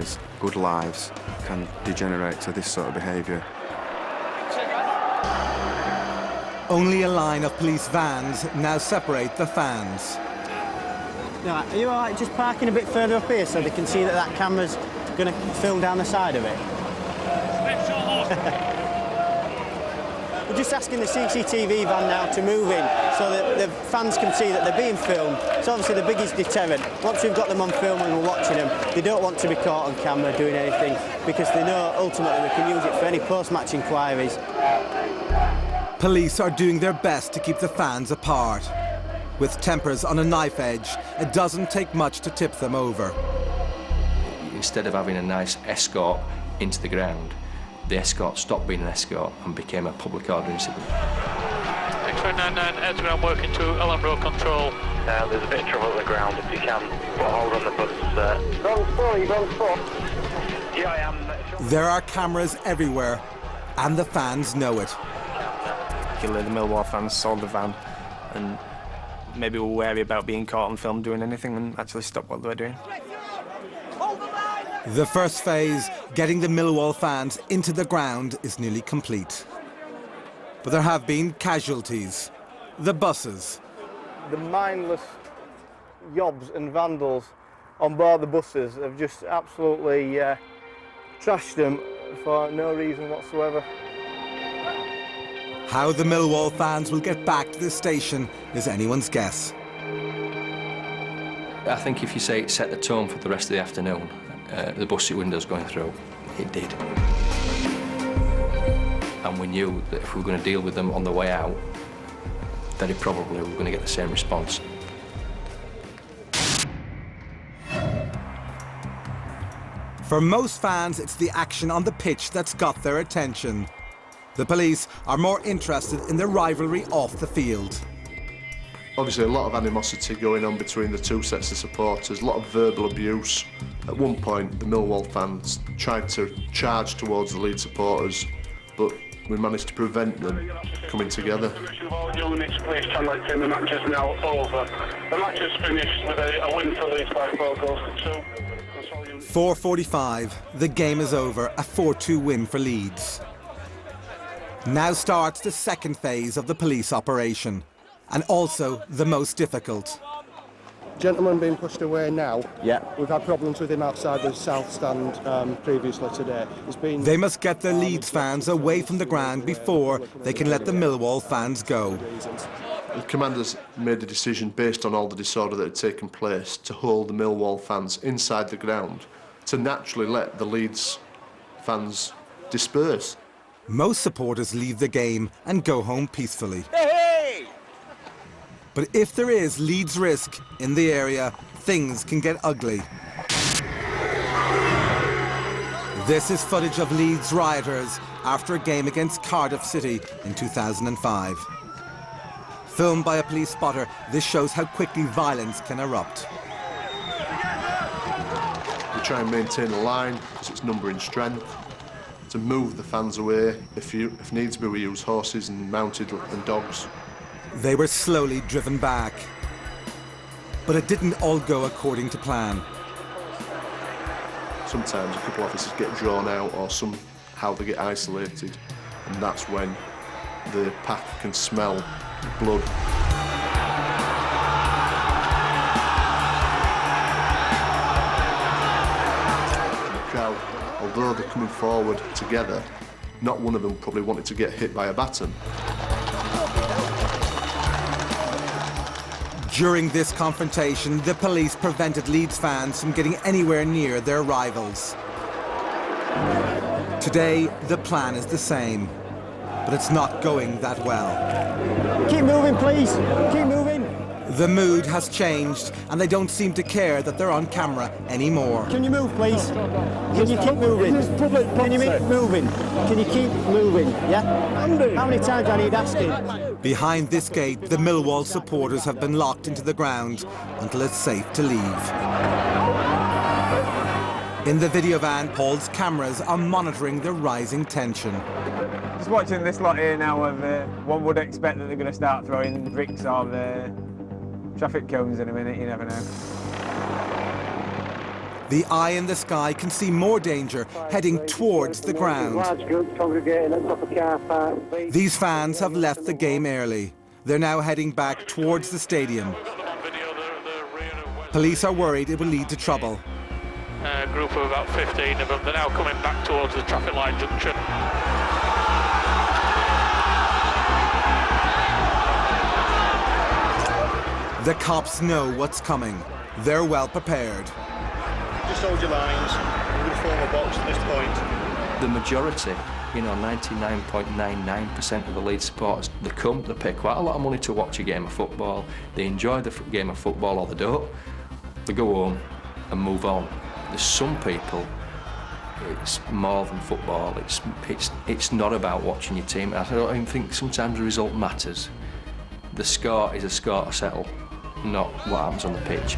people's good lives can degenerate to this sort of behaviour. Only a line of police vans now separate the fans. Right, are you all right just parking a bit further up here so they can see that that camera's going to film down the side of it? We're just asking the CCTV van now to move in so that the fans can see that they're being filmed. It's obviously the biggest deterrent. Once we've got them on film and we're watching them, they don't want to be caught on camera doing anything because they know ultimately we can use it for any post-match inquiries. Police are doing their best to keep the fans apart. With tempers on a knife edge, it doesn't take much to tip them over. Instead of having a nice escort into the ground, the escort stopped being an escort and became a public order incident. X199, heads ground working to alarm road control. There's a bit of trouble at the ground, if you can put a hold on the bus. Wrong spot. Yeah, I am. There are cameras everywhere, and the fans know it. The Millwall fans saw the van and maybe were wary about being caught on film doing anything and actually stopped what they were doing. The first phase, getting the Millwall fans into the ground, is nearly complete. But there have been casualties. The buses. The mindless yobs and vandals on board the buses have just absolutely trashed them for no reason whatsoever. How the Millwall fans will get back to the station is anyone's guess. I think if you say it set the tone for the rest of the afternoon, the bus windows going through, it did. And we knew that if we were going to deal with them on the way out, very probably we were going to get the same response. For most fans, it's the action on the pitch that's got their attention. The police are more interested in the rivalry off the field. Obviously a lot of animosity going on between the two sets of supporters, a lot of verbal abuse. At one point the Millwall fans tried to charge towards the Leeds supporters, but we managed to prevent them coming together. Units, please translate the match is now over. The match is finished with a win for Leeds by 4 goals to 2. 4:45, the game is over, a 4-2 win for Leeds. Now starts the second phase of the police operation, and also the most difficult. Gentleman being pushed away now. Yeah. We've had problems with him outside the south stand previously today. They must get the Leeds fans away from the ground before they can let the Millwall fans go. The commanders made a decision based on all the disorder that had taken place to hold the Millwall fans inside the ground to naturally let the Leeds fans disperse. Most supporters leave the game and go home peacefully. Hey! But if there is Leeds risk in the area, things can get ugly. This is footage of Leeds rioters after a game against Cardiff City in 2005. Filmed by a police spotter, this shows how quickly violence can erupt. We try and maintain a line because it's numbering strength, to move the fans away. If needs be, we use horses and mounted and dogs. They were slowly driven back. But it didn't all go according to plan. Sometimes a couple of officers get drawn out or somehow they get isolated, and that's when the pack can smell blood. The crowd, although they're coming forward together, not one of them probably wanted to get hit by a baton. During this confrontation, the police prevented Leeds fans from getting anywhere near their rivals. Today, the plan is the same, but it's not going that well. Keep moving, please. Keep moving. The mood has changed, and they don't seem to care that they're on camera anymore. Can you move, please? Can you keep moving? Can you keep moving? Can you keep moving? Yeah? How many times do I need asking? Behind this gate, the Millwall supporters have been locked into the ground until it's safe to leave. In the video van, Paul's cameras are monitoring the rising tension. Just watching this lot here now, one would expect that they're going to start throwing bricks or the traffic cones in a minute, you never know. The eye in the sky can see more danger heading towards the ground. These fans have left the game early. They're now heading back towards the stadium. Police are worried it will lead to trouble. A group of about 15 of them. They're now coming back towards the traffic light junction. The cops know what's coming. They're well prepared. Just hold your lines. We're going to form a box at this point. The majority, 99.99% of the Leeds supporters, they pay quite a lot of money to watch a game of football. They enjoy the game of football or they don't. They go home and move on. There's some people, it's more than football. It's not about watching your team. I don't even think sometimes the result matters. The score is a score to settle, not what happens on the pitch.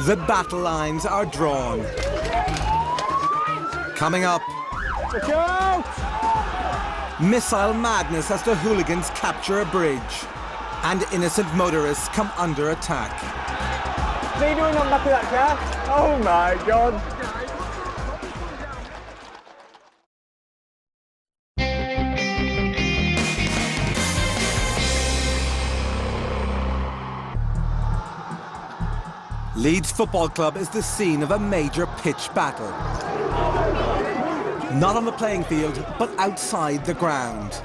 The battle lines are drawn. Coming up, Look out! missile madness as the hooligans capture a bridge, and innocent motorists come under attack. What are you doing on the back of that car? Oh my God! Leeds Football Club is the scene of a major pitch battle. Not on the playing field, but outside the ground.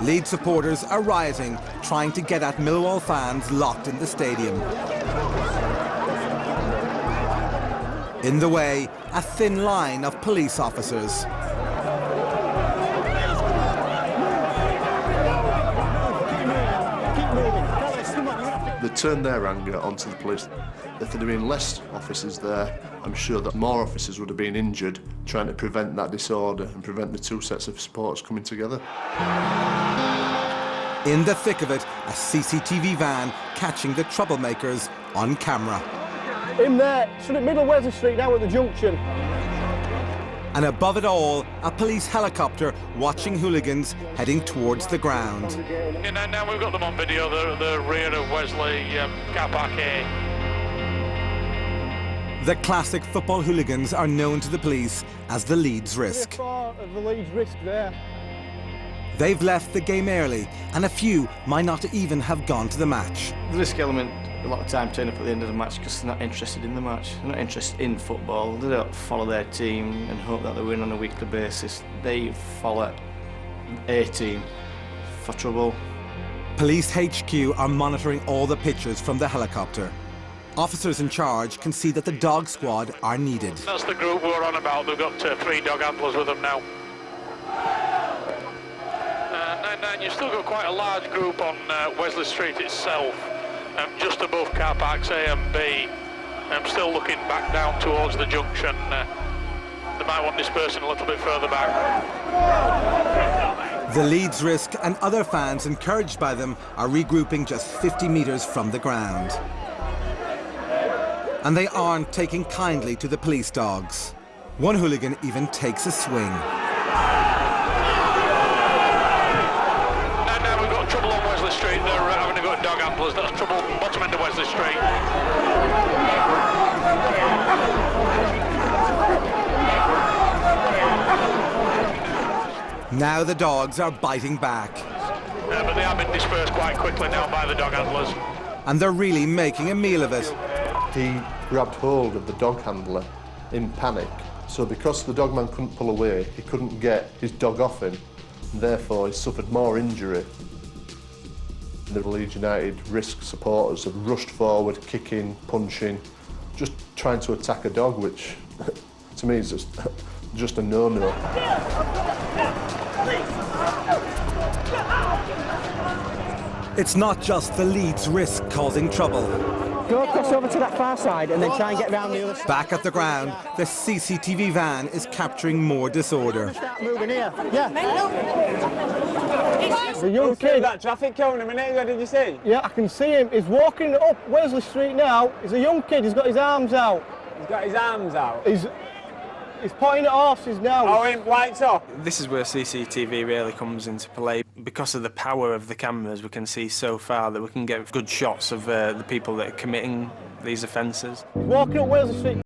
Leeds supporters are rioting, trying to get at Millwall fans locked in the stadium. In the way, a thin line of police officers. They turned their anger onto the police. If there'd have been less officers there, I'm sure that more officers would have been injured trying to prevent that disorder and prevent the two sets of supporters coming together. In the thick of it, a CCTV van catching the troublemakers on camera. In there, stood at Middle Wesley Street now at the junction. And above it all, a police helicopter watching hooligans heading towards the ground. And now we've got them on video, the rear of Wesley car park A. The classic football hooligans are known to the police as the Leeds Risk. Of the Leeds Risk there. They've left the game early, and a few might not even have gone to the match. The risk element, a lot of time turn up at the end of the match because they're not interested in the match. They're not interested in football. They don't follow their team and hope that they win on a weekly basis. They follow a team for trouble. Police HQ are monitoring all the pictures from the helicopter. Officers in charge can see that the dog squad are needed. That's the group we're on about. They've got 3 dog handlers with them now. And you've still got quite a large group on Wesley Street itself, just above car parks A and B. Still looking back down towards the junction. They might want dispersing a little bit further back. The Leeds Risk and other fans encouraged by them are regrouping just 50 metres from the ground. And they aren't taking kindly to the police dogs. One hooligan even takes a swing. Now we've got trouble on Wesley Street. They're having to go at dog handlers. That's trouble bottom end of Wesley Street. Now the dogs are biting back. But they have been dispersed quite quickly now by the dog handlers. And they're really making a meal of it. He grabbed hold of the dog handler in panic. So because the dogman couldn't pull away, he couldn't get his dog off him. And therefore, he suffered more injury. The Leeds United Risk supporters have rushed forward, kicking, punching, just trying to attack a dog, which to me is just a no-no. It's not just the Leeds Risk causing trouble. Go across over to that far side and then try and get round the other side. Back at the ground, the CCTV van is capturing more disorder. Start moving here. Yeah. The young kid. That traffic cone a minute ago, did you see? Yeah, I can see him. He's walking up Wesley Street now. He's a young kid. He's got his arms out. He's got his arms out. He's He's pointing at horses now. Owen, lights off. This is where CCTV really comes into play. Because of the power of the cameras, we can see so far that we can get good shots of the people that are committing these offences. He's walking up Wales Street.